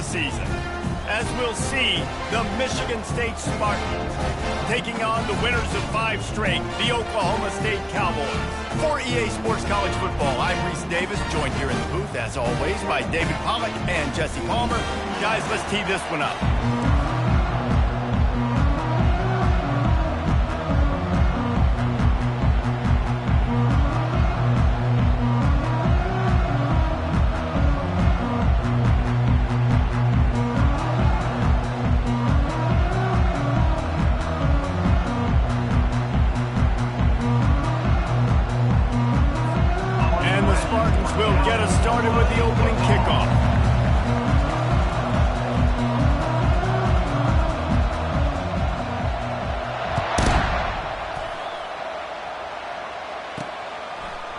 season. As we'll see, the Michigan State Spartans taking on the winners of 5 straight, the Oklahoma State Cowboys. For EA Sports College Football, I'm Reese Davis, joined here in the booth, as always, by David Pollack and Jesse Palmer. Guys, let's tee this one up. Will get us started with the opening kickoff.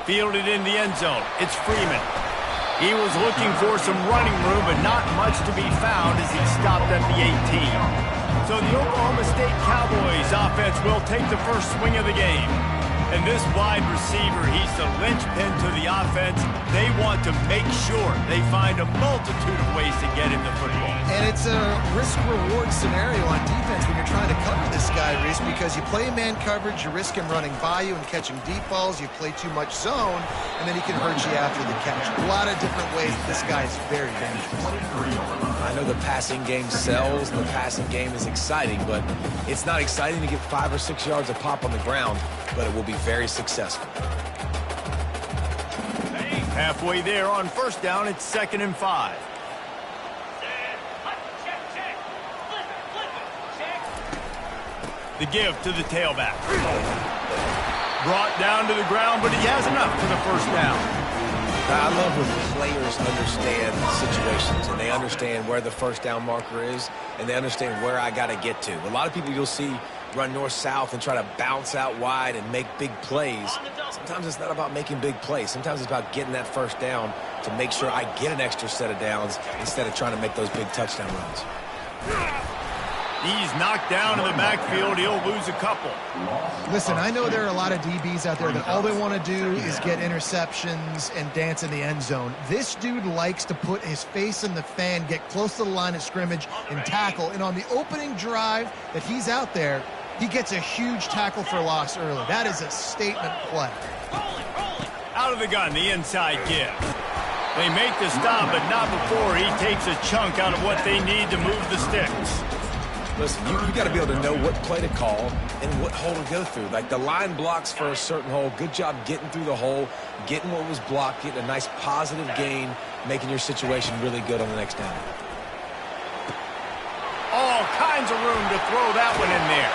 Fielded in the end zone. It's Freeman. He was looking for some running room, but not much to be found as he stopped at the 18. So the Oklahoma State Cowboys offense will take the first swing of the game. And this wide receiver, he's the linchpin to the offense. They want to make sure they find a multitude of ways to get him the football. And it's a risk-reward scenario on defense when you're trying to cover this guy, Reese, because you play man coverage, you risk him running by you and catching deep balls. You play too much zone, and then he can hurt you after the catch. A lot of different ways. This guy is very dangerous. I know the passing game sells, the passing game is exciting, but it's not exciting to get 5 or 6 yards of pop on the ground, but it will be very successful. Halfway there on first down, it's 2nd and 5. The give to the tailback. Brought down to the ground, but he has enough for the first down. I love when players understand situations, and they understand where the first down marker is, and they understand where I got to get to. A lot of people you'll see run north-south and try to bounce out wide and make big plays. Sometimes it's not about making big plays. Sometimes it's about getting that first down to make sure I get an extra set of downs instead of trying to make those big touchdown runs. He's knocked down in the backfield. He'll lose a couple. Listen, I know there are a lot of DBs out there that all they want to do is get interceptions and dance in the end zone. This dude likes to put his face in the fan, get close to the line of scrimmage, and tackle. And on the opening drive that he's out there, he gets a huge tackle for loss early. That is a statement play. Out of the gun, the inside give. They make the stop, but not before he takes a chunk out of what they need to move the sticks. Listen, you got to be able to know what play to call and what hole to go through. Like the line blocks for a certain hole. Good job getting through the hole, getting what was blocked, getting a nice positive gain, making your situation really good on the next down. All kinds of room to throw that one in there.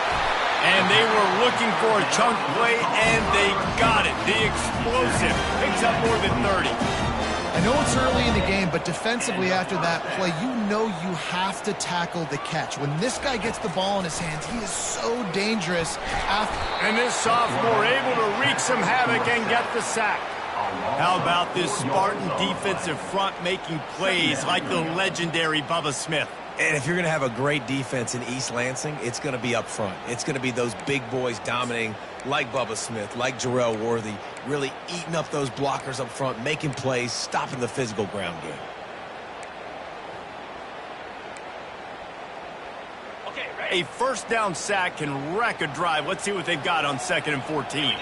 And they were looking for a chunk play, and they got it. The explosive picks up more than 30. I know it's early in the game, but defensively after that play, you know you have to tackle the catch. When this guy gets the ball in his hands, he is so dangerous. And this sophomore able to wreak some havoc and get the sack. How about this Spartan defensive front making plays like the legendary Bubba Smith? And if you're going to have a great defense in East Lansing, it's going to be up front. It's going to be those big boys dominating like Bubba Smith, like Jarrell Worthy, really eating up those blockers up front, making plays, stopping the physical ground game. A first down sack can wreck a drive. Let's see what they've got on 2nd and 14.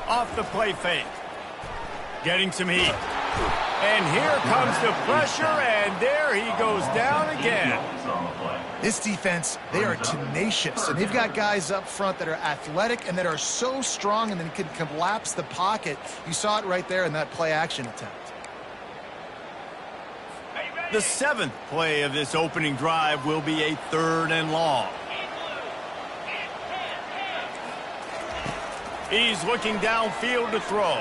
Off the play fake. Getting some heat. And here comes the pressure, and there he goes down again. This defense, they are tenacious, and they've got guys up front that are athletic and that are so strong and then can collapse the pocket. You saw it right there in that play-action attempt. The 7th play of this opening drive will be a 3rd and long. He's looking downfield to throw.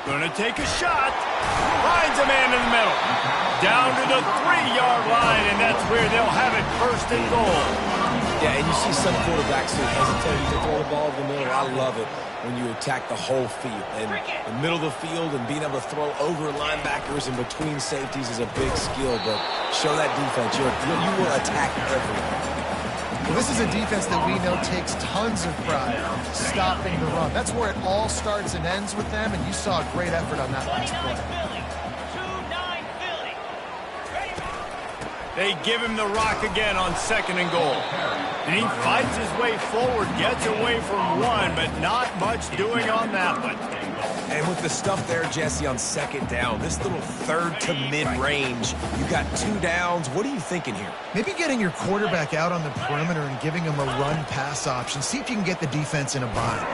Gonna take a shot. Finds a man in the middle. Down to the 3-yard line, and that's where they'll have it 1st and goal. Yeah, and you see some quarterbacks who hesitate to throw the ball in the middle. I love it when you attack the whole field. And the middle of the field and being able to throw over linebackers and between safeties is a big skill. But show that defense. You will attack everything. Well, this is a defense that we know takes tons of pride stopping the run. That's where it all starts and ends with them, and you saw a great effort on that last play. They give him the rock again on 2nd and goal. And he fights his way forward, gets away from one, but not much doing on that one. And with the stuff there, Jesse, on 2nd down, this little 3rd to mid-range, you got 2 downs. What are you thinking here? Maybe getting your quarterback out on the perimeter and giving him a run-pass option. See if you can get the defense in a bind.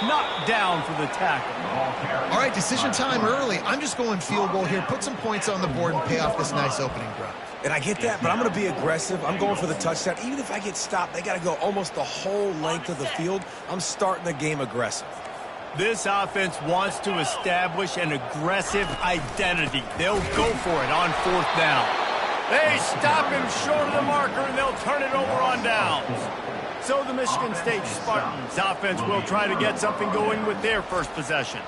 Knocked down for the tackle. All right, decision time early. I'm just going field goal here. Put some points on the board and pay off this nice opening drive. And I get that, but I'm going to be aggressive. I'm going for the touchdown. Even if I get stopped, they got to go almost the whole length of the field. I'm starting the game aggressive. This offense wants to establish an aggressive identity. They'll go for it on 4th down. They stop him short of the marker, and they'll turn it over on downs. So the Michigan State Spartans offense will try to get something going with their first possession.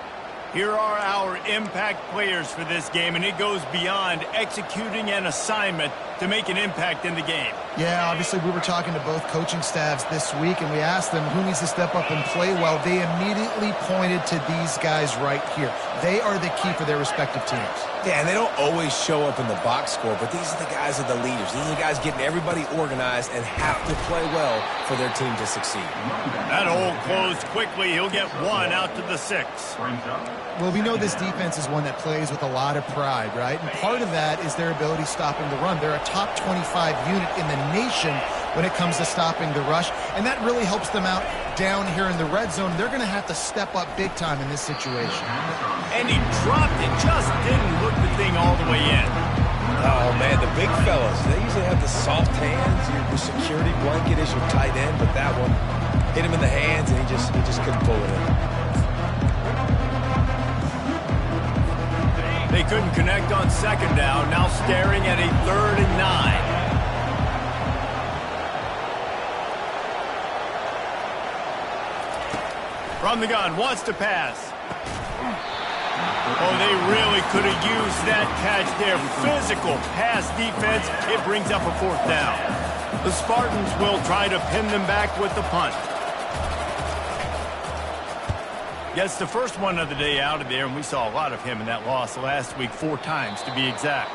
Here are our impact players for this game, and it goes beyond executing an assignment to make an impact in the game. Yeah, obviously we were talking to both coaching staffs this week, and we asked them who needs to step up and play well. They immediately pointed to these guys right here. They are the key for their respective teams. Yeah, and they don't always show up in the box score, but these are the guys that are the leaders. These are the guys getting everybody organized and have to play well for their team to succeed. That hole closed quickly. He'll get 1 out to the 6. Well, we know this defense is one that plays with a lot of pride, right? And part of that is their ability stopping the run. They're a top 25 unit in the nation when it comes to stopping the rush, and that really helps them out down here in the red zone. They're going to have to step up big time in this situation. And he dropped it, just didn't hook the thing all the way in. Oh, man, the big fellas, they usually have the soft hands. Your security blanket is your tight end, but that one hit him in the hands, and he just couldn't pull it in. They couldn't connect on 2nd down, now staring at a 3rd and 9. From the gun, wants to pass. Oh, they really could have used that catch there. Physical pass defense. It brings up a 4th down. The Spartans will try to pin them back with the punt. Gets the first one of the day out of there, and we saw a lot of him in that loss last week, 4 times to be exact.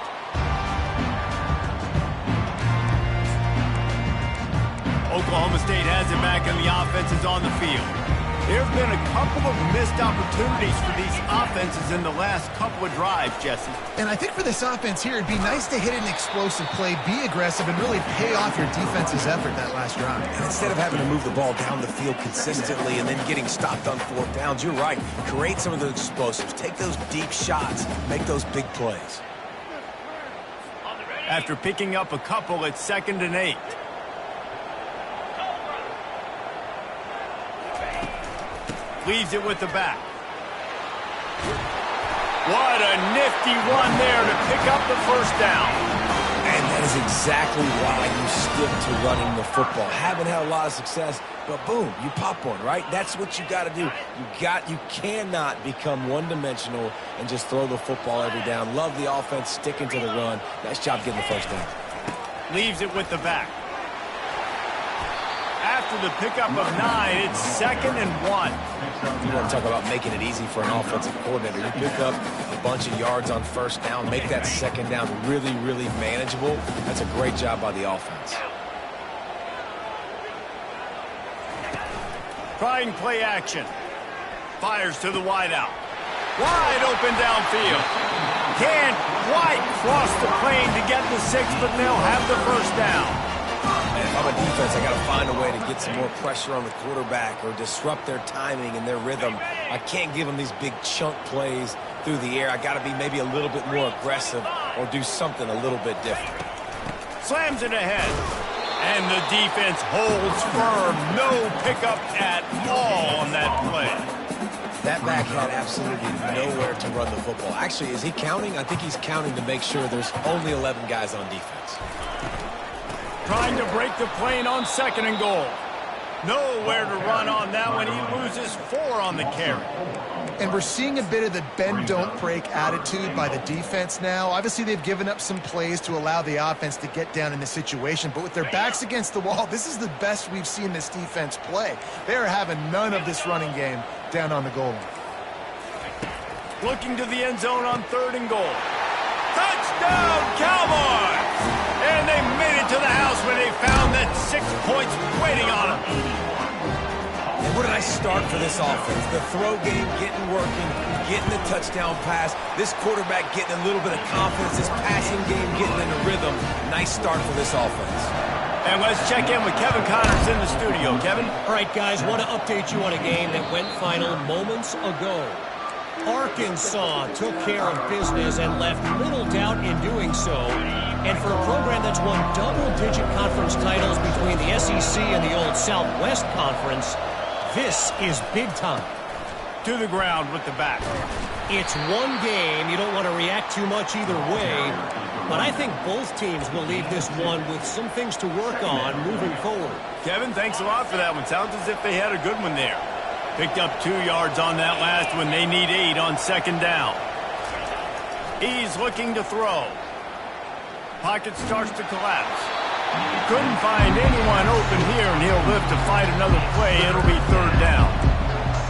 Oklahoma State has it back, and the offense is on the field. There have been a couple of missed opportunities for these offenses in the last couple of drives, Jesse. And I think for this offense here, it'd be nice to hit an explosive play, be aggressive, and really pay off your defense's effort that last drive. And instead of having to move the ball down the field consistently and then getting stopped on 4th downs, you're right. Create some of those explosives. Take those deep shots. Make those big plays. After picking up a couple, it's 2nd and 8. Leaves it with the back. What a nifty run there to pick up the 1st down. And that is exactly why you stick to running the football. Haven't had a lot of success, but boom, you pop one, right? That's what you got to do. You cannot become one-dimensional and just throw the football every down. Love the offense, sticking to the run. Nice job getting the 1st down. Leaves it with the back. After the pickup of 9, it's 2nd and 1. You want to talk about making it easy for an offensive coordinator. You pick up a bunch of yards on 1st down, make that 2nd down really, really manageable. That's a great job by the offense. Trying play action. Fires to the wideout. Wide open downfield. Can't quite cross the plane to get the 6, but they'll have the 1st down. And if I'm a defense, I got to find a way to get some more pressure on the quarterback or disrupt their timing and their rhythm. I can't give them these big chunk plays through the air. I got to be maybe a little bit more aggressive or do something a little bit different. Slams it ahead. And the defense holds firm. No pickup at all on that play. That back had absolutely nowhere to run the football. Actually, is he counting? I think he's counting to make sure there's only 11 guys on defense. Trying to break the plane on 2nd and goal. Nowhere to run on that one. He loses 4 on the carry. And we're seeing a bit of the bend, don't break attitude by the defense now. Obviously, they've given up some plays to allow the offense to get down in the situation. But with their backs against the wall, this is the best we've seen this defense play. They are having none of this running game down on the goal line. Looking to the end zone on 3rd and goal. Touchdown, Cowboys! And they points waiting on him. And what did I start for this offense? The throw game getting working, getting the touchdown pass. This quarterback getting a little bit of confidence. This passing game getting in a rhythm. Nice start for this offense. And let's check in with Kevin Connors in the studio. Kevin? All right, guys, want to update you on a game that went final moments ago. Arkansas took care of business and left little doubt in doing so. And for a program that's won double-digit conference titles between the SEC and the old Southwest Conference, this is big time. To the ground with the back. It's one game. You don't want to react too much either way. But I think both teams will leave this one with some things to work on moving forward. Kevin, thanks a lot for that one. Sounds as if they had a good one there. Picked up 2 yards on that last one. They need 8 on second down. He's looking to throw. Pocket starts to collapse. Couldn't find anyone open here, and he'll live to fight another play. It'll be third down.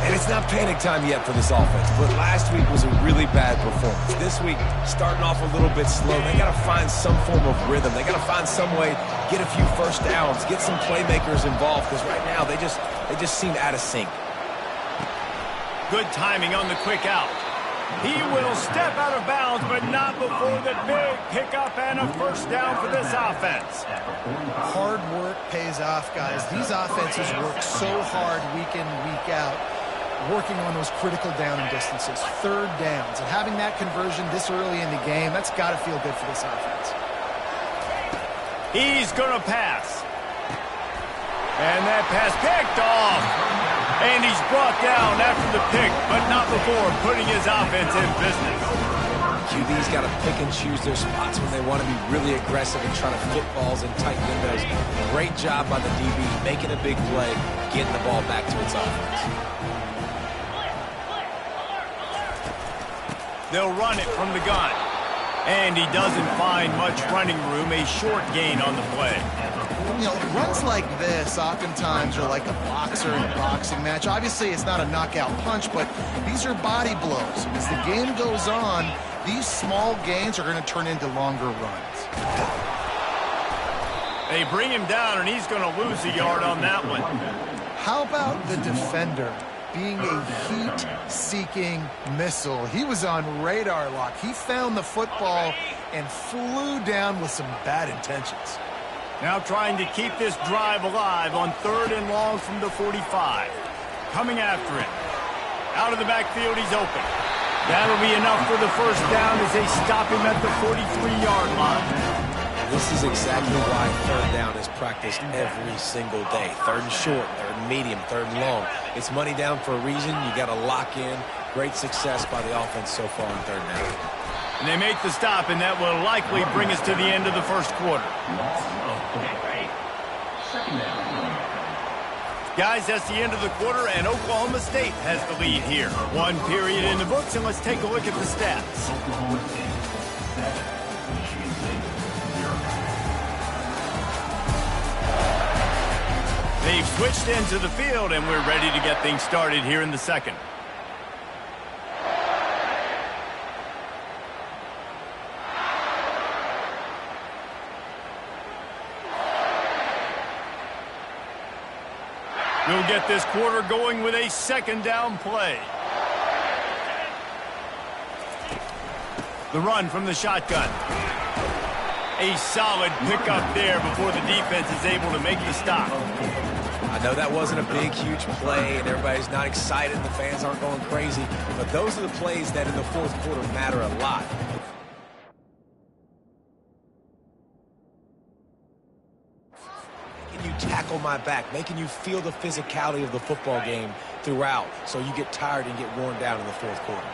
And it's not panic time yet for this offense, but last week was a really bad performance. This week, starting off a little bit slow. They got to find some form of rhythm. They got to find some way, get a few first downs, get some playmakers involved, because right now they just seem out of sync. Good timing on the quick out. He will step out of bounds, but not before the big pickup and a first down for this offense. Hard work pays off, guys. These offenses work so hard week in, week out, working on those critical down and distances, third downs. And having that conversion this early in the game, that's got to feel good for this offense. He's going to pass. And that pass picked off. And he's brought down after the pick, but not before putting his offense in business. QB's got to pick and choose their spots when they want to be really aggressive and trying to fit balls in tight windows. Great job by the DB, making a big play, getting the ball back to its offense. They'll run it from the gun. And he doesn't find much running room, a short gain on the play. You know, runs like this oftentimes are like a boxer in a boxing match. Obviously, it's not a knockout punch, but these are body blows. And as the game goes on, these small gains are going to turn into longer runs. They bring him down, and he's going to lose a yard on that one. How about the defender being a heat-seeking missile? He was on radar lock. He found the football and flew down with some bad intentions. Now trying to keep this drive alive on third and long from the 45. Coming after it. Out of the backfield, he's open. That'll be enough for the first down as they stop him at the 43-yard line. This is exactly why third down is practiced every single day. Third and short, third and medium, third and long. It's money down for a reason. You got to lock in. Great success by the offense so far on third down. And they make the stop, and that will likely bring us to the end of the first quarter. Guys, that's the end of the quarter, and Oklahoma State has the lead here. One period in the books, and let's take a look at the stats. They've switched into the field, and we're ready to get things started here in the second. We'll get this quarter going with a second down play. The run from the shotgun. A solid pickup there before the defense is able to make the stop. I know that wasn't a big, huge play, and everybody's not excited, and the fans aren't going crazy, but those are the plays that in the fourth quarter matter a lot. You tackle my back, making you feel the physicality of the football game throughout, so you get tired and get worn down in the fourth quarter.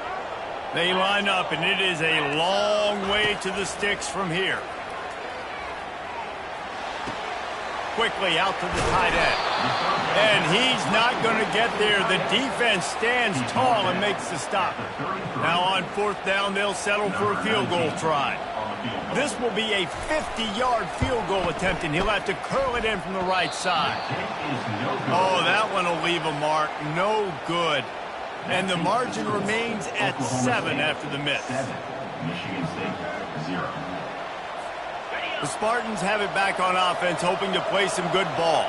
They line up, and it is a long way to the sticks from here. Quickly out to the tight end. And he's not going to get there. The defense stands tall and makes the stop. Now on fourth down, they'll settle for a field goal try. This will be a 50-yard field goal attempt, and he'll have to curl it in from the right side. Oh, that one will leave a mark. No good. And the margin remains at 7 after the miss. The Spartans have it back on offense, hoping to play some good ball.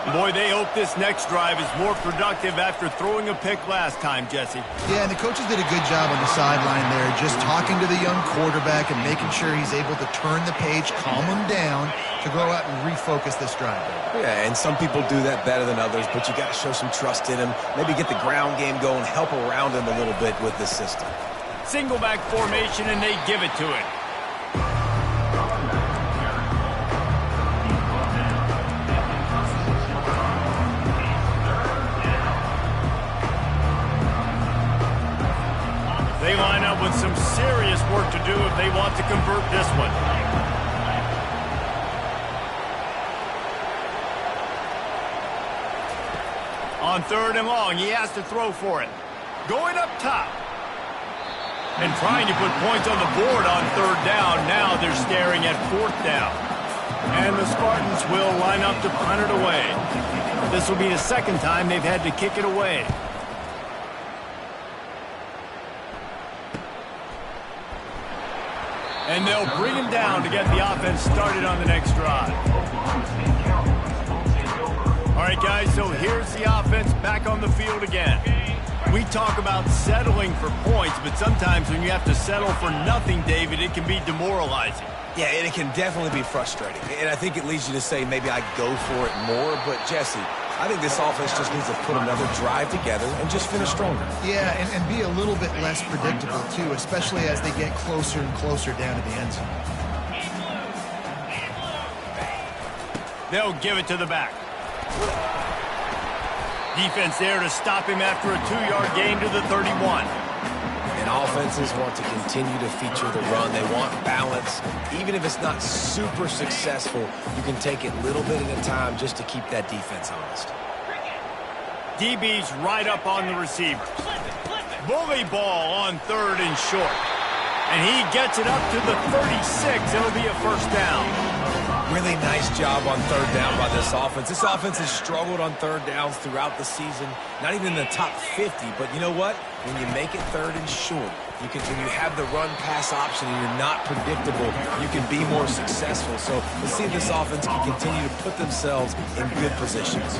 Boy, they hope this next drive is more productive after throwing a pick last time, Jesse. Yeah, and the coaches did a good job on the sideline there, just talking to the young quarterback and making sure he's able to turn the page, calm him down to go out and refocus this drive. Yeah, and some people do that better than others, but you got to show some trust in him. Maybe get the ground game going, help around him a little bit with this system. Single back formation, and they give it to him. They line up with some serious work to do if they want to convert this one. On 3rd and long, he has to throw for it. Going up top. And trying to put points on the board on 3rd down. Now they're staring at 4th down. And the Spartans will line up to punt it away. This will be the second time they've had to kick it away. And they'll bring him down to get the offense started on the next drive. All right, guys, so here's the offense back on the field again. We talk about settling for points, but sometimes when you have to settle for nothing, David, it can be demoralizing. Yeah, and it can definitely be frustrating. And I think it leads you to say maybe I go for it more. But, Jesse, I think this offense just needs to put another drive together and just finish stronger. Yeah, and be a little bit less predictable, too, especially as they get closer and closer down to the end zone. They'll give it to the back. Defense there to stop him after a 2-yard gain to the 31. And offenses want to continue to feature the run. They want balance. Even if it's not super successful, you can take it a little bit at a time just to keep that defense honest. DB's right up on the receivers. Bully ball on 3rd and short. And he gets it up to the 36. It'll be a 1st down. Really nice job on 3rd down by this offense. This offense has struggled on 3rd downs throughout the season. Not even in the top 50. But you know what? When you make it 3rd and short, when you have the run-pass option and you're not predictable, you can be more successful. So let's see if this offense can continue to put themselves in good positions.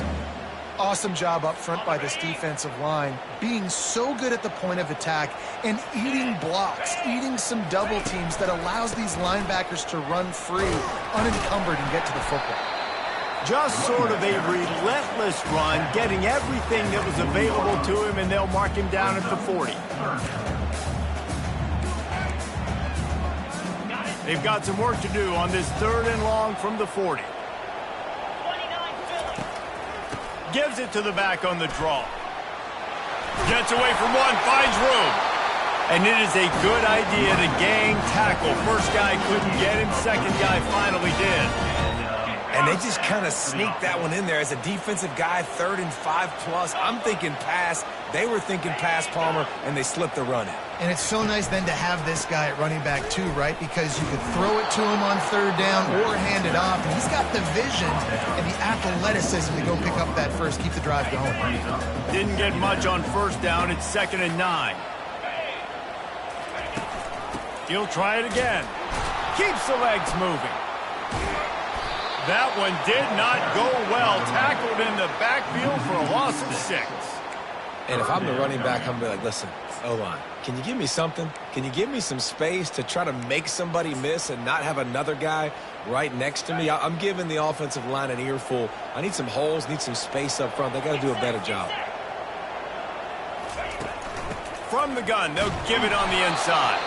Awesome job up front by this defensive line, being so good at the point of attack and eating blocks, eating some double teams that allows these linebackers to run free, unencumbered, and get to the football. Just sort of a relentless run, getting everything that was available to him, and they'll mark him down at the 40. They've got some work to do on this 3rd and long from the 40. Gives it to the back on the draw. Gets away from one, finds room. And it is a good idea to gang tackle. First guy couldn't get him, second guy finally did. And they just kind of sneaked that one in there as a defensive guy, 3rd and 5+. I'm thinking pass. They were thinking pass, Palmer, and they slipped the run in. And it's so nice then to have this guy at running back too, right? Because you could throw it to him on 3rd down or hand it off. And he's got the vision and the athleticism to go pick up that first, keep the drive going. Didn't get much on 1st down. It's 2nd and 9. He'll try it again. Keeps the legs moving. That one did not go well. Tackled in the backfield for a loss of 6. And if I'm the running back, I'm going to be like, listen, O-line, can you give me something? Can you give me some space to try to make somebody miss and not have another guy right next to me? I'm giving the offensive line an earful. I need some holes, need some space up front. They got to do a better job. From the gun, they'll give it on the inside.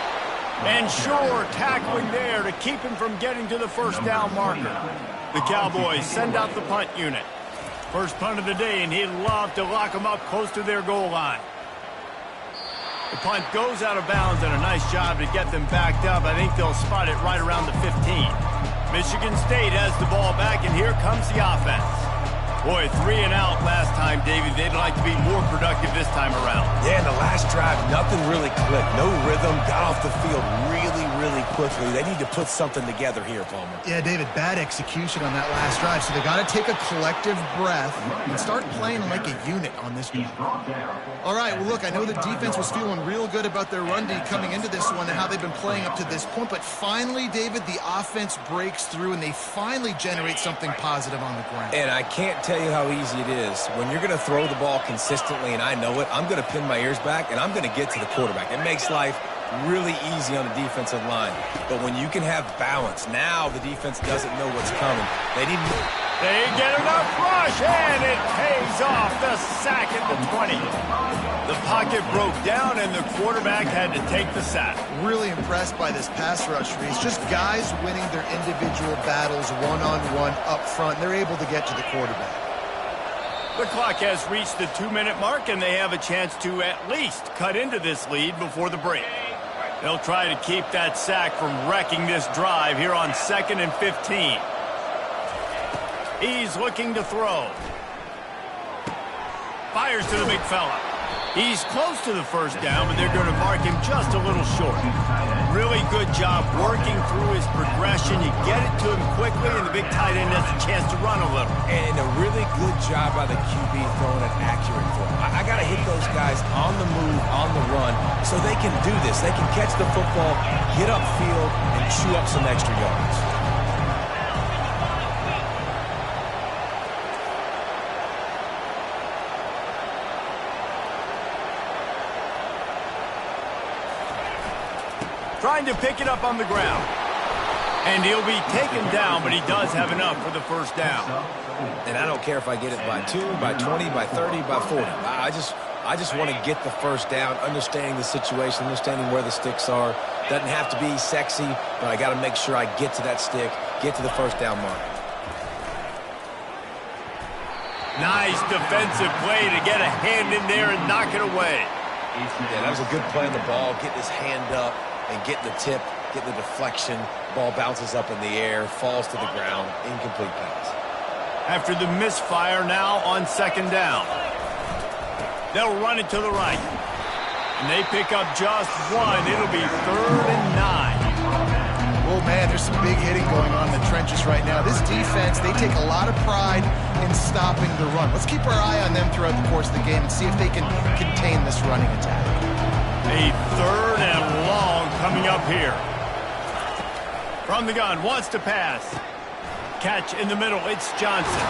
And sure, tackling there to keep him from getting to the 1st down marker. The Cowboys send out the punt unit. First punt of the day, and he'd love to lock them up close to their goal line. The punt goes out of bounds, and a nice job to get them backed up. I think they'll spot it right around the 15. Michigan State has the ball back, and here comes the offense. Boy, 3 and out last time, David. They'd like to be more productive this time around. Yeah, in the last drive, nothing really clicked. No rhythm, got off the field really really quickly. They need to put something together here, Palmer. Yeah, David, bad execution on that last drive. So they got to take a collective breath and start playing like a unit on this one. All right, well, look, I know the defense was feeling real good about their run D coming into this one and how they've been playing up to this point. But finally, David, the offense breaks through and they finally generate something positive on the ground. And I can't tell you how easy it is. When you're going to throw the ball consistently, and I know it, I'm going to pin my ears back, and I'm going to get to the quarterback. It makes life really easy on the defensive line. But when you can have balance, now the defense doesn't know what's coming. They get enough rush, and it pays off. The sack at the 20. The pocket broke down, and the quarterback had to take the sack. Really impressed by this pass rush, Reese. Just guys winning their individual battles one-on-one up front. They're able to get to the quarterback. The clock has reached the 2-minute mark, and they have a chance to at least cut into this lead before the break. They'll try to keep that sack from wrecking this drive here on 2nd and 15. He's looking to throw. Fires to the big fella. He's close to the first down, but they're going to mark him just a little short. Really good job working through his progression. You get it to him quickly, and the big tight end has a chance to run a little. And a really good job by the QB throwing an accurate throw. I got to hit those guys on the move, on the run, so they can do this. They can catch the football, get upfield, and chew up some extra yards. Trying to pick it up on the ground. And he'll be taken down, but he does have enough for the first down. And I don't care if I get it by 2, by 20, by 30, by 40. I just want to get the first down, understanding the situation, understanding where the sticks are. Doesn't have to be sexy, but I got to make sure I get to that stick, get to the first down mark. Nice defensive play to get a hand in there and knock it away. Yeah, that was a good play on the ball, getting his hand up and getting the tip, getting the deflection. Ball bounces up in the air, falls to the ground, incomplete pass. After the misfire, now on 2nd down. They'll run it to the right. And they pick up just one. It'll be 3rd and 9. Oh, man, there's some big hitting going on in the trenches right now. This defense, they take a lot of pride in stopping the run. Let's keep our eye on them throughout the course of the game and see if they can contain this running attack. A 3rd and long coming up here. From the gun, wants to pass. Catch in the middle, it's Johnson.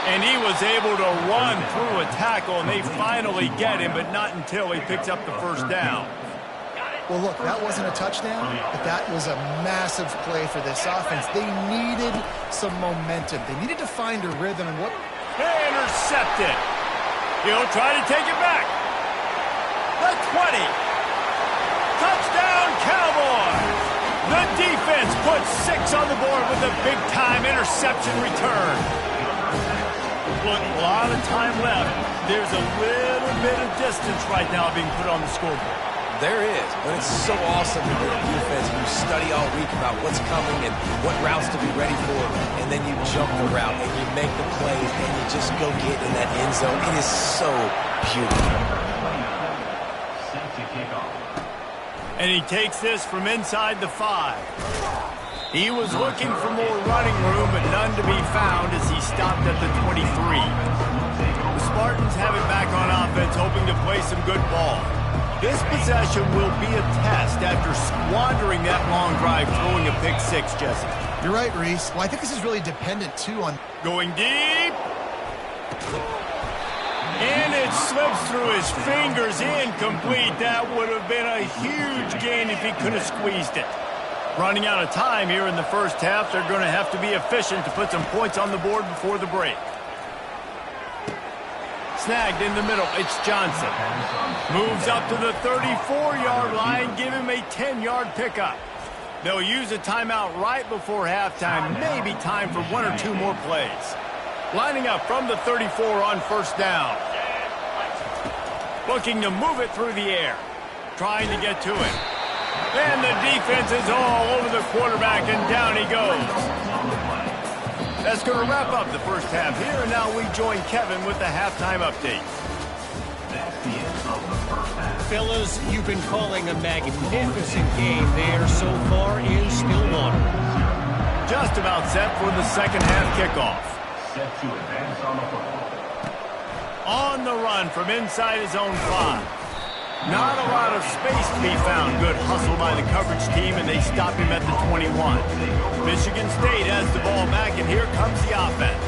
And he was able to run through a tackle, and they finally get him, but not until he picks up the first down. Well, look, that wasn't a touchdown, but that was a massive play for this offense. They needed some momentum. They needed to find a rhythm, and what... Intercepted. He'll try to take it back. The 20. Touchdown, Cowboys. The defense puts 6 on the board with a big-time interception return. Look, a lot of time left. There's a little bit of distance right now being put on the scoreboard. There is, but it's so awesome to be a defense. You study all week about what's coming and what routes to be ready for, and then you jump the route and you make the plays and you just go get in that end zone. It is so beautiful. And he takes this from inside the 5. He was looking for more running room, but none to be found as he stopped at the 23. The Spartans have it back on offense, hoping to play some good ball. This possession will be a test after squandering that long drive, throwing a pick 6, Jesse. You're right, Reese. Well, I think this is really dependent, too, on... Going deep. And it slips through his fingers, incomplete. That would have been a huge gain if he could have squeezed it. Running out of time here in the first half, they're going to have to be efficient to put some points on the board before the break. Snagged in the middle, it's Johnson. Moves up to the 34-yard line, give him a 10-yard pickup. They'll use a timeout right before halftime, maybe time for 1 or 2 more plays. Lining up from the 34 on first down. Looking to move it through the air. Trying to get to it. And the defense is all over the quarterback, and down he goes. That's going to wrap up the first half here, and now we join Kevin with the halftime update. Fellas, you've been calling a magnificent game there so far in Stillwater. Just about set for the second half kickoff. Set to advance on the football. On the run from inside his own 5. Not a lot of space to be found. Good hustle by the coverage team, and they stop him at the 21. Michigan State has the ball back, and here comes the offense.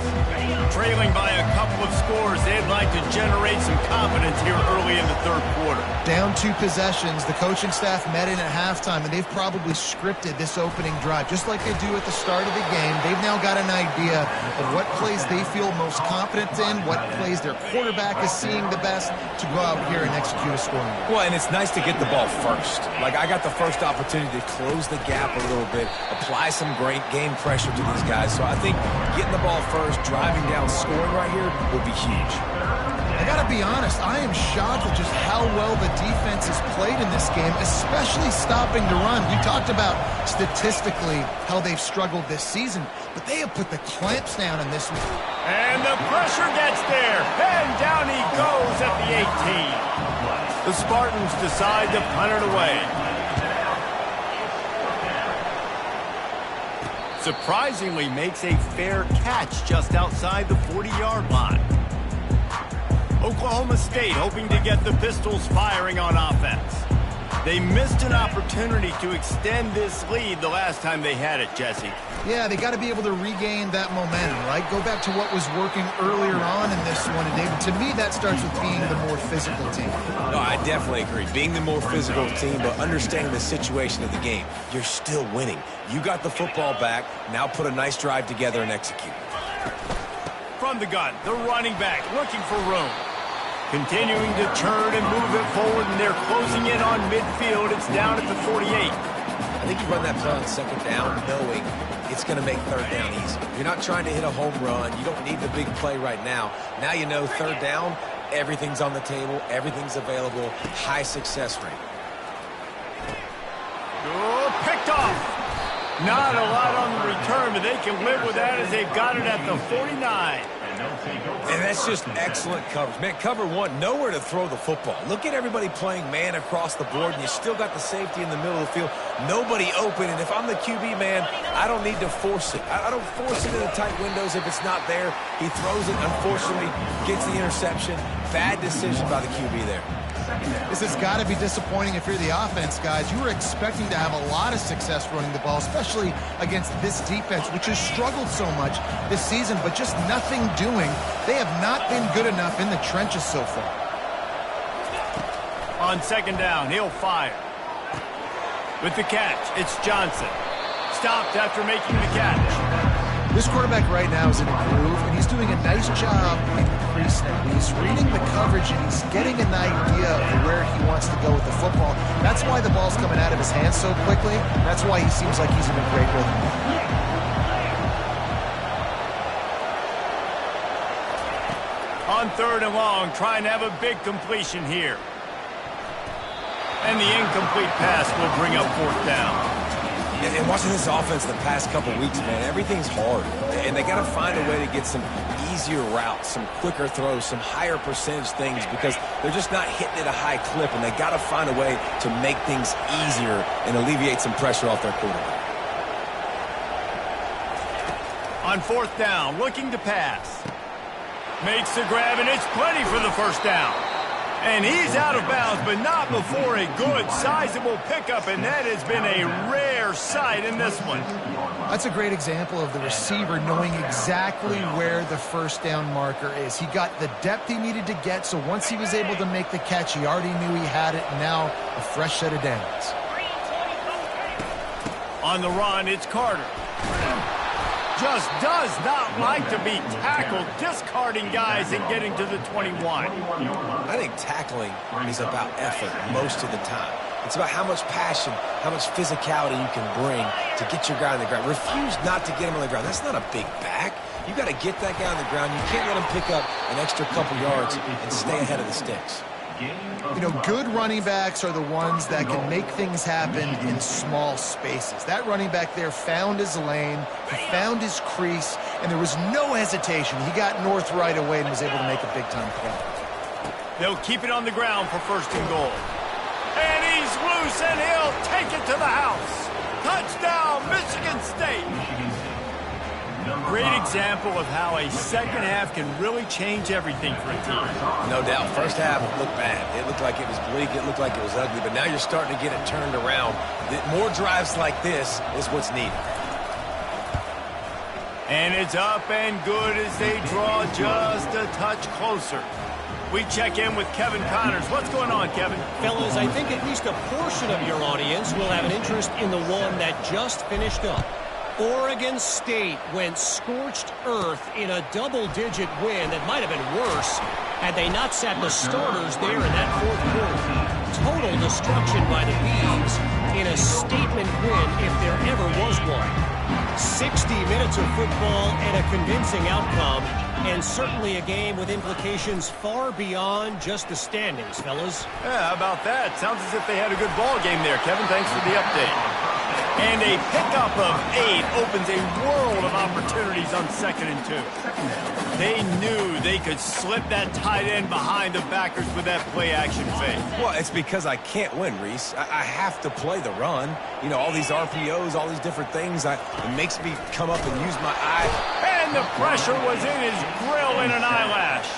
Trailing by a couple of scores, they'd like to generate some confidence here early in the third quarter. Down 2 possessions, the coaching staff met in at halftime, and they've probably scripted this opening drive. Just like they do at the start of the game, they've now got an idea of what plays they feel most confident in, what plays their quarterback is seeing the best to go out here and execute a scoring. Well, and it's nice to get the ball first. Like, I got the first opportunity to close the gap a little bit, apply some great game pressure to these guys. So I think getting the ball first, driving down, scoring right here will be huge. I got to be honest, I am shocked at just how well the defense has played in this game, especially stopping the run. We talked about statistically how they've struggled this season, but they have put the clamps down in this one. And the pressure gets there, and down he goes at the 18. The Spartans decide to punt it away. Surprisingly makes a fair catch just outside the 40-yard line. Oklahoma State hoping to get the Pistols firing on offense. They missed an opportunity to extend this lead the last time they had it, Jesse. Yeah, they got to be able to regain that momentum, right? Go back to what was working earlier on in this one. And David, to me, that starts with being the more physical team. No, I definitely agree. Being the more physical team, but understanding the situation of the game. You're still winning. You got the football back. Now put a nice drive together and execute. From the gun, the running back looking for room. Continuing to turn and move it forward, and they're closing in on midfield. It's down at the 48. I think you run that play on second down knowing it's going to make third down easy. You're not trying to hit a home run. You don't need the big play right now. Now you know third down, everything's on the table, everything's available, high success rate. Oh, picked off. Not a lot on the return, but they can live with that as they've got it at the 49. And that's just excellent coverage. Man, cover one, nowhere to throw the football. Look at everybody playing man across the board, and you still got the safety in the middle of the field. Nobody open, and if I'm the QB, man, I don't need to force it. I don't force it in the tight windows if it's not there. He throws it, unfortunately, gets the interception. Bad decision by the QB there. This has got to be disappointing if you're the offense, guys. You were expecting to have a lot of success running the ball, especially against this defense, which has struggled so much this season, but just nothing doing. They have not been good enough in the trenches so far. On second down, he'll fire. With the catch, it's Johnson. Stopped after making the catch. This quarterback right now is in a groove, and he's doing a nice job in the crease now. He's reading the coverage, and he's getting an idea of where he wants to go with the football. That's why the ball's coming out of his hands so quickly. That's why he seems like he's in a great rhythm. On third and long, trying to have a big completion here. And the incomplete pass will bring up fourth down. And watching this offense the past couple weeks, man, everything's hard. And they got to find a way to get some easier routes, some quicker throws, some higher percentage things because they're just not hitting at a high clip, and they got to find a way to make things easier and alleviate some pressure off their quarterback. On fourth down, looking to pass. Makes the grab, and it's plenty for the first down. And he's out of bounds, but not before a good, sizable pickup, and that has been a rare sight in this one. That's a great example of the receiver knowing exactly where the first down marker is. He got the depth he needed to get, so once he was able to make the catch, he already knew he had it, and now a fresh set of downs. On the run, it's Carter. Just does not like to be tackled, discarding guys and getting to the 21. I think tackling is about effort most of the time. It's about how much passion, how much physicality you can bring to get your guy on the ground. Refuse not to get him on the ground. That's not a big back. You got to get that guy on the ground. You can't let him pick up an extra couple yards and stay ahead of the sticks. You know, good running backs are the ones that can make things happen in small spaces. That running back there found his lane, he found his crease, and there was no hesitation. He got north right away and was able to make a big-time play. They'll keep it on the ground for first and goal. And he's loose, and he'll take it to the house. Touchdown, Michigan State. Great example of how a second half can really change everything for a team. No doubt. First half looked bad. It looked like it was bleak. It looked like it was ugly. But now you're starting to get it turned around. More drives like this is what's needed. And it's up and good as they draw just a touch closer. We check in with Kevin Connors. What's going on, Kevin? Fellas, I think at least a portion of your audience will have an interest in the one that just finished up. Oregon State went scorched earth in a double-digit win that might have been worse had they not sat the starters there in that fourth quarter. Total destruction by the Beavs in a statement win if there ever was one. 60 minutes of football and a convincing outcome, and certainly a game with implications far beyond just the standings, fellas. Yeah, how about that? Sounds as if they had a good ball game there, Kevin. Thanks for the update. And a pickup of 8 opens a world of opportunities on 2nd and 2. They knew they could slip that tight end behind the backers with that play-action fake. Well, it's because I can't win, Reese. I have to play the run. You know, all these RPOs, all these different things. It makes me come up and use my eye. And the pressure was in his grill in an eyelash.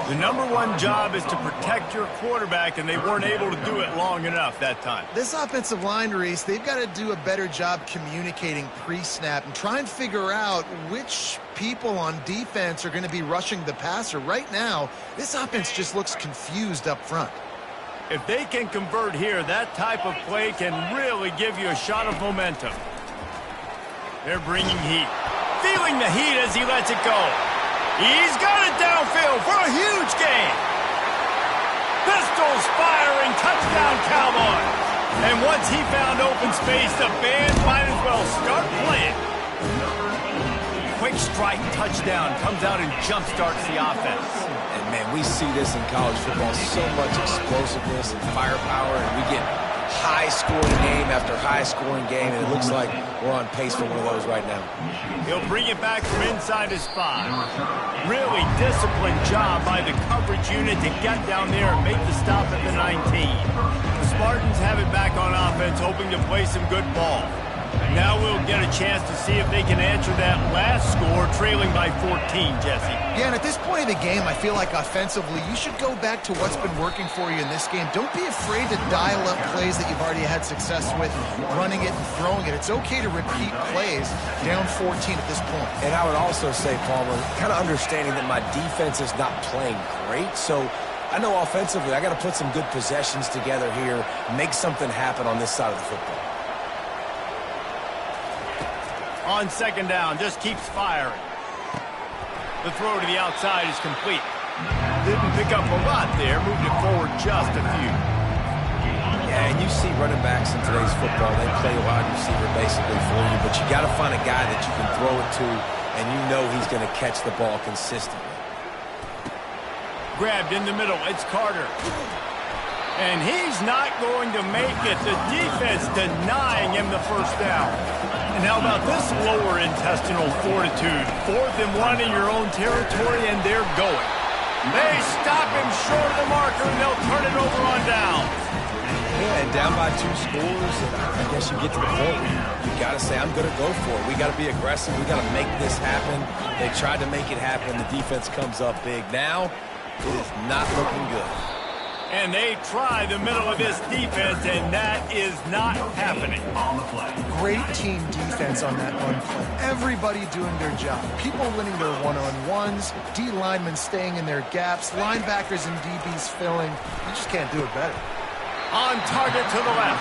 The #1 job is to protect your quarterback, and they weren't able to do it long enough that time. This offensive line, Reese, they've got to do a better job communicating pre-snap and try and figure out which people on defense are going to be rushing the passer. Right now, this offense just looks confused up front. If they can convert here, that type of play can really give you a shot of momentum. They're bringing heat. Feeling the heat as he lets it go. He's got it downfield for a huge gain. Pistols firing, touchdown Cowboys. And once he found open space, the band might as well start playing. Quick strike touchdown comes out and jumpstarts the offense. And, man, we see this in college football. So much explosiveness and firepower, and we get high-scoring game after high-scoring game, and it looks like we're on pace for one of those right now. He'll bring it back from inside his 5. Really disciplined job by the coverage unit to get down there and make the stop at the 19. The Spartans have it back on offense, hoping to play some good ball. Now we'll get a chance to see if they can answer that last score, trailing by 14, Jesse. Yeah, and at this point of the game, I feel like offensively, you should go back to what's been working for you in this game. Don't be afraid to dial up plays that you've already had success with, running it and throwing it. It's okay to repeat plays down 14 at this point. And I would also say, Palmer, kind of understanding that my defense is not playing great, so I know offensively I got to put some good possessions together here, make something happen on this side of the football. On 2nd down, just keeps firing. The throw to the outside is complete. Didn't pick up a lot there, moved it forward just a few. Yeah, and you see running backs in today's football, they play a wide receiver basically for you, but you got to find a guy that you can throw it to, and you know he's going to catch the ball consistently. Grabbed in the middle, it's Carter. And he's not going to make it. The defense denying him the first down. And how about this lower intestinal fortitude? 4th and 1 in your own territory, and they're going. They stop him short of the marker, and they'll turn it over on down. Yeah, and down by 2 scores, and I guess you get to the point where you got to say, I'm going to go for it. We got to be aggressive. We got to make this happen. They tried to make it happen. The defense comes up big. Now, it is not looking good. And they try the middle of this defense, and that is not happening. Great team defense on that run play. Everybody doing their job. People winning their one-on-ones, D linemen staying in their gaps, linebackers and DBs filling. You just can't do it better. On target to the left.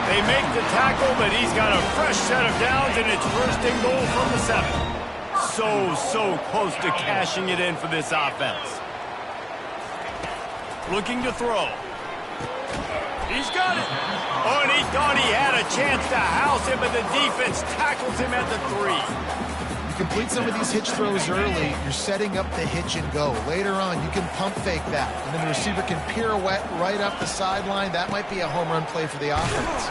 They make the tackle, but he's got a fresh set of downs, and it's first and goal from the 7. So close to cashing it in for this offense. Looking to throw. He's got it. Oh, and he thought he had a chance to house him, but the defense tackles him at the 3. You complete some of these hitch throws early, you're setting up the hitch and go. Later on, you can pump fake that, and then the receiver can pirouette right up the sideline. That might be a home run play for the offense.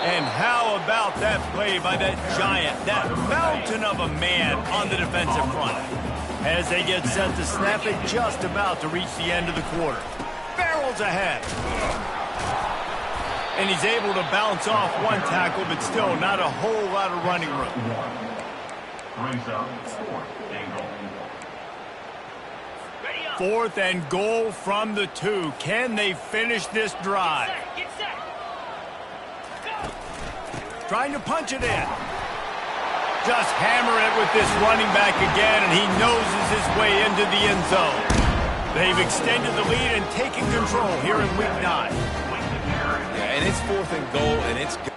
And how about that play by that giant, that mountain of a man on the defensive front? As they get set to snap it, just about to reach the end of the quarter. Barrels ahead. And he's able to bounce off one tackle, but still not a whole lot of running room. Brings up 4th and goal. 4th and goal from the 2. Can they finish this drive? Trying to punch it in. Just hammer it with this running back again, and he noses his way into the end zone. They've extended the lead and taken control here in Week 9. Yeah, and it's 4th and goal, and it's good.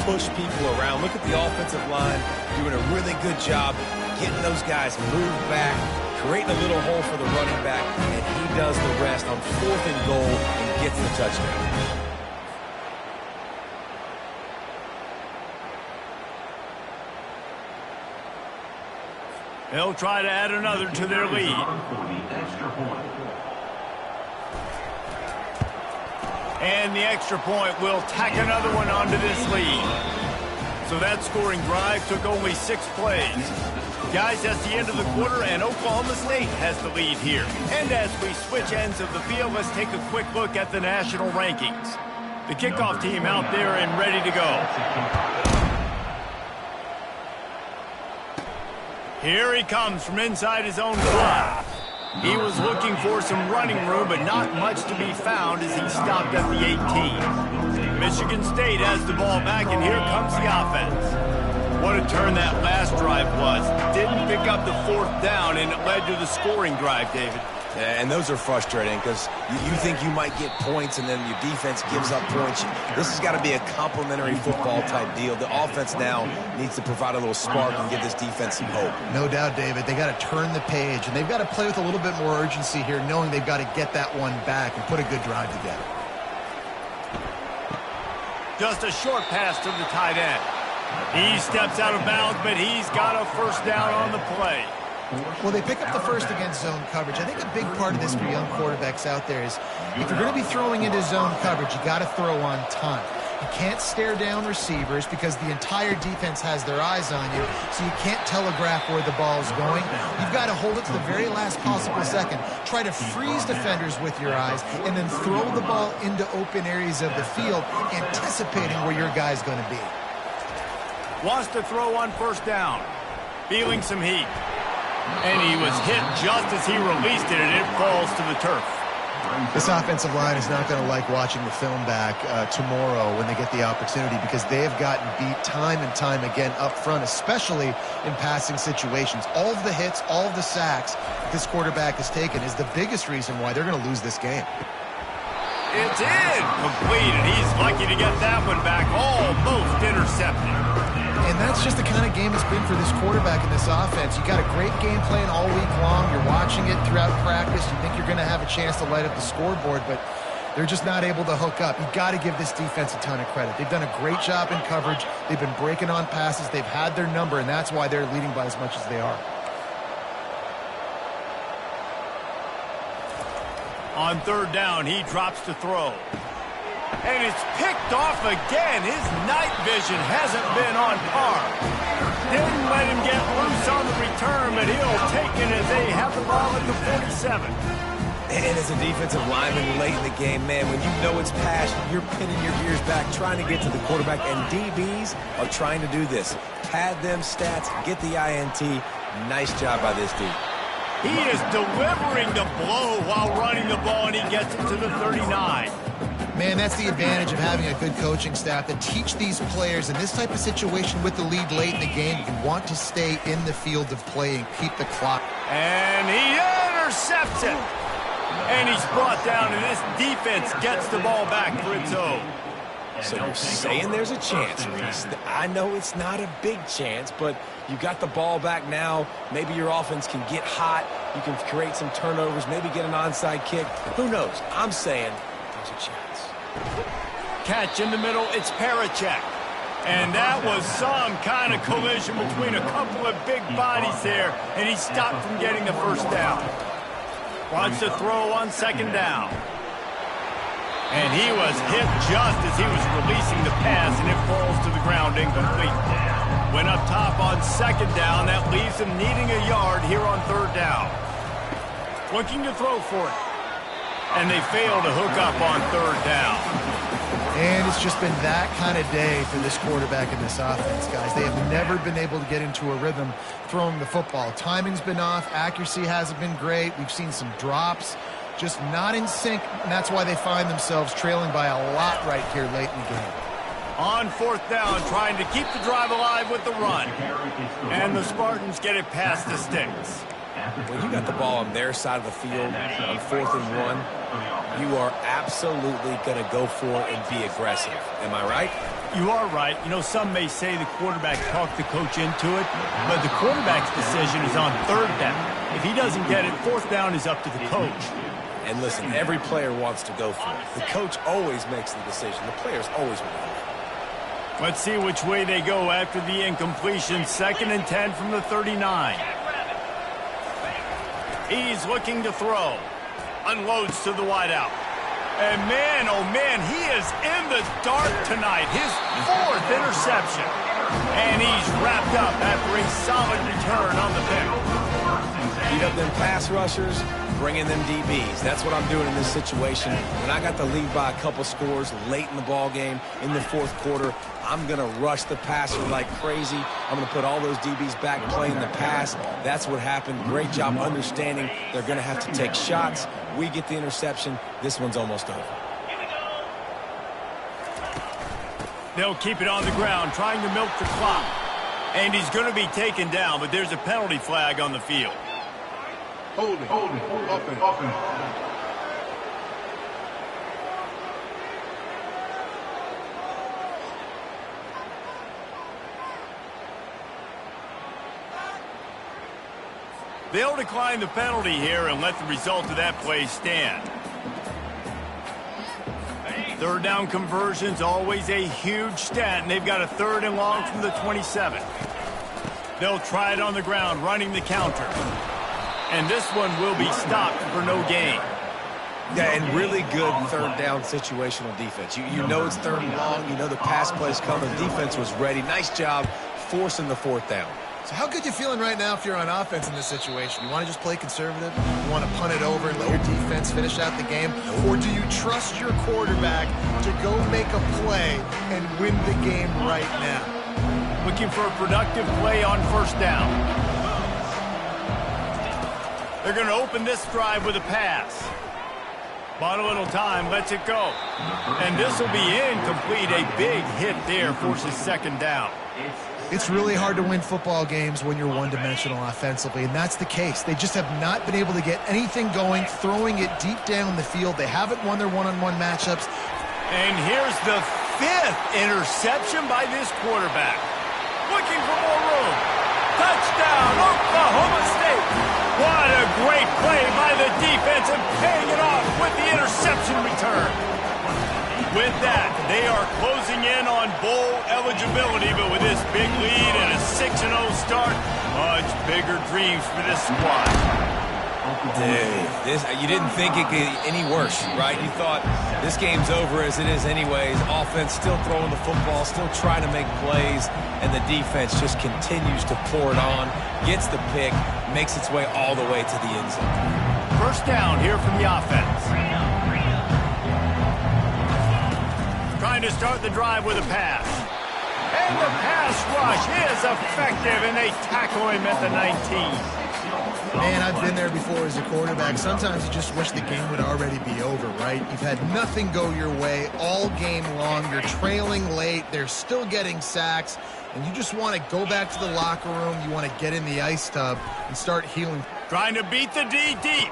Push people around. Look at the offensive line doing a really good job getting those guys moved back, creating a little hole for the running back, and he does the rest on 4th and goal and gets the touchdown. They'll try to add another to their lead. For the extra point. And the extra point will tack another one onto this lead. So that scoring drive took only 6 plays. Guys, that's the end of the quarter, and Oklahoma State has the lead here. And as we switch ends of the field, let's take a quick look at the national rankings. The kickoff team out there and ready to go. Here he comes from inside his own 5. He was looking for some running room, but not much to be found as he stopped at the 18. Michigan State has the ball back, and here comes the offense. What a turn that last drive was. Didn't pick up the 4th down, and it led to the scoring drive, David. And those are frustrating because you think you might get points and then your defense gives up points. This has got to be a complementary football type deal. The offense now needs to provide a little spark and give this defense some hope. No doubt, David. They got to turn the page, and they've got to play with a little bit more urgency here, knowing they've got to get that one back and put a good drive together. Just a short pass to the tight end. He steps out of bounds, but he's got a first down on the play. Well, they pick up the first against zone coverage. I think a big part of this for young quarterbacks out there is if you're going to be throwing into zone coverage, you got to throw on time. You can't stare down receivers because the entire defense has their eyes on you, so you can't telegraph where the ball is going. You've got to hold it to the very last possible second. Try to freeze defenders with your eyes, and then throw the ball into open areas of the field, anticipating where your guy's going to be. Wants to throw on first down. Feeling some heat. And he was hit just as he released it, and it falls to the turf. This offensive line is not going to like watching the film back tomorrow when they get the opportunity, because they have gotten beat time and time again up front, especially in passing situations. All of the hits, all of the sacks this quarterback has taken is the biggest reason why they're going to lose this game. It's in. Complete, and he's lucky to get that one back, almost intercepted. And that's just the kind of game it's been for this quarterback in this offense. You got a great game plan all week long. You're watching it throughout practice. You think you're going to have a chance to light up the scoreboard, but they're just not able to hook up. You got to give this defense a ton of credit. They've done a great job in coverage. They've been breaking on passes. They've had their number, and that's why they're leading by as much as they are. On third down, he drops to throw. And it's picked off again. His night vision hasn't been on par. Didn't let him get loose on the return, but he'll take it as they have the ball at the 47. And as a defensive lineman late in the game, man, when you know it's pass, you're pinning your ears back, trying to get to the quarterback, and DBs are trying to do this. Pad them stats, get the INT. Nice job by this dude. He is delivering the blow while running the ball, and he gets it to the 39. Man, that's the advantage of having a good coaching staff that teach these players in this type of situation with the lead late in the game. You want to stay in the field of play and keep the clock. And he intercepts it. And he's brought down, and this defense gets the ball back for its own. So you're saying there's a chance, Reese. I know it's not a big chance, but you got the ball back now. Maybe your offense can get hot. You can create some turnovers, maybe get an onside kick. Who knows? I'm saying there's a chance. Catch in the middle, it's Parachek. And that was some kind of collision between a couple of big bodies there, and he stopped from getting the first down. Wants to throw on second down. And he was hit just as he was releasing the pass, and it falls to the ground incomplete. Went up top on second down. That leaves them needing a yard here on third down. Looking to throw for it. And they fail to hook up on third down. And it's just been that kind of day for this quarterback in this offense, guys. They have never been able to get into a rhythm throwing the football. Timing's been off. Accuracy hasn't been great. We've seen some drops. Just not in sync, and that's why they find themselves trailing by a lot right here late in the game. On fourth down, trying to keep the drive alive with the run. And the Spartans get it past the sticks. When you got the ball on their side of the field on 4th and 1, you are absolutely going to go for it and be aggressive. Am I right? You are right. You know, some may say the quarterback talked the coach into it, but the quarterback's decision is on third down. If he doesn't get it, fourth down is up to the coach. And listen, every player wants to go for it. The coach always makes the decision. The players always want to go for it. Let's see which way they go after the incompletion. 2nd and 10 from the 39. He's looking to throw. Unloads to the wideout. And man, oh man, he is in the dark tonight. His 4th interception. And he's wrapped up after a solid return on the pick. Beat up them pass rushers, bring in them DBs. That's what I'm doing in this situation. When I got the lead by a couple scores late in the ball game, in the 4th quarter, I'm going to rush the passer like crazy. I'm going to put all those DBs back playing the pass. That's what happened. Great job understanding they're going to have to take shots. We get the interception. This one's almost over. They'll keep it on the ground, trying to milk the clock. And he's going to be taken down, but there's a penalty flag on the field. Holding. Offense. They'll decline the penalty here and let the result of that play stand. Third down conversion's always a huge stat, and they've got a 3rd and long from the 27. They'll try it on the ground, running the counter. And this one will be stopped for no gain. Yeah, and really good 3rd down situational defense. You know it's 3rd and long. You know the pass play's coming. Defense was ready. Nice job forcing the 4th down. So how good you feeling right now if you're on offense in this situation? You want to just play conservative? You want to punt it over and let your defense finish out the game? Or do you trust your quarterback to go make a play and win the game right now? Looking for a productive play on 1st down. They're going to open this drive with a pass. Bought a little time, lets it go. And this will be incomplete. A big hit there forces 2nd down. It's really hard to win football games when you're one-dimensional offensively, and that's the case. They just have not been able to get anything going, throwing it deep down the field. They haven't won their one-on-one matchups. And here's the 5th interception by this quarterback. Looking for more room. Touchdown, Oklahoma State. What a great play by the defense and paying it off with the interception return. With that, they are closing in on bowl eligibility, but with this big lead and a 6-0 start, much bigger dreams for this squad. Dude, you didn't think it could get any worse, right? You thought this game's over as it is anyways. Offense still throwing the football, still trying to make plays, and the defense just continues to pour it on, gets the pick, makes its way all the way to the end zone. 1st down here from the offense. Trying to start the drive with a pass. And the pass rush is effective, and they tackle him at the 19. Man, I've been there before as a quarterback. Sometimes you just wish the game would already be over, right? You've had nothing go your way all game long. You're trailing late. They're still getting sacks. And you just want to go back to the locker room. You want to get in the ice tub and start healing. Trying to beat the D deep.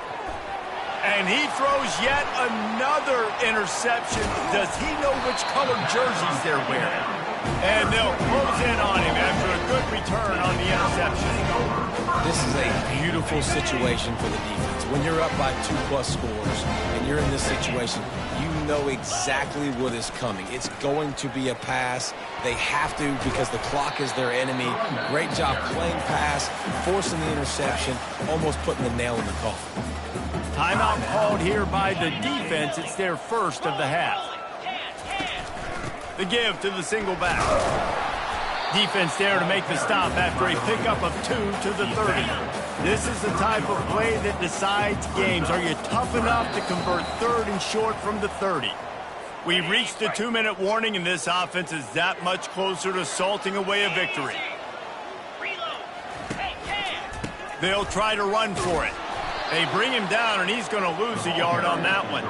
And he throws yet another interception. Does he know which colored jerseys they're wearing? And they'll close in on him after a good return on the interception. This is a beautiful situation for the defense. When you're up by 2+ scores and you're in this situation, you know exactly what is coming. It's going to be a pass. They have to because the clock is their enemy. Great job playing pass, forcing the interception, almost putting the nail in the coffin. Timeout called here by the defense. It's their 1st of the half. The give to the single back. Defense there to make the stop after a pickup of 2 to the 30. This is the type of play that decides games. Are you tough enough to convert 3rd and short from the 30? We've reached the 2-minute warning, and this offense is that much closer to salting away a victory. They'll try to run for it. They bring him down, and he's going to lose a yard on that one.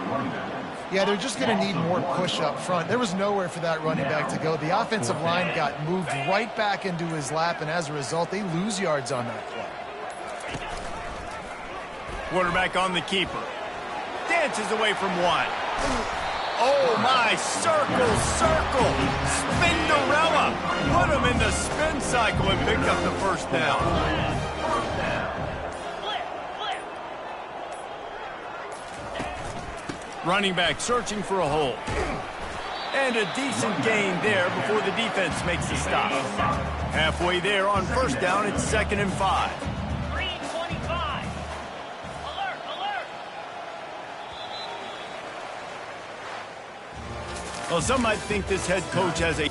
Yeah, they're just going to need more push up front. There was nowhere for that running back to go. The offensive line got moved right back into his lap, and as a result, they lose yards on that play. Quarterback on the keeper. Dances away from one. Oh, my. Circle, circle. Spinderella. Put him in the spin cycle and picked up the first down. Running back searching for a hole. And a decent gain there before the defense makes the stop. Halfway there on first down, it's 2nd and 5. 3:25. Alert, alert. Well, some might think this head coach has a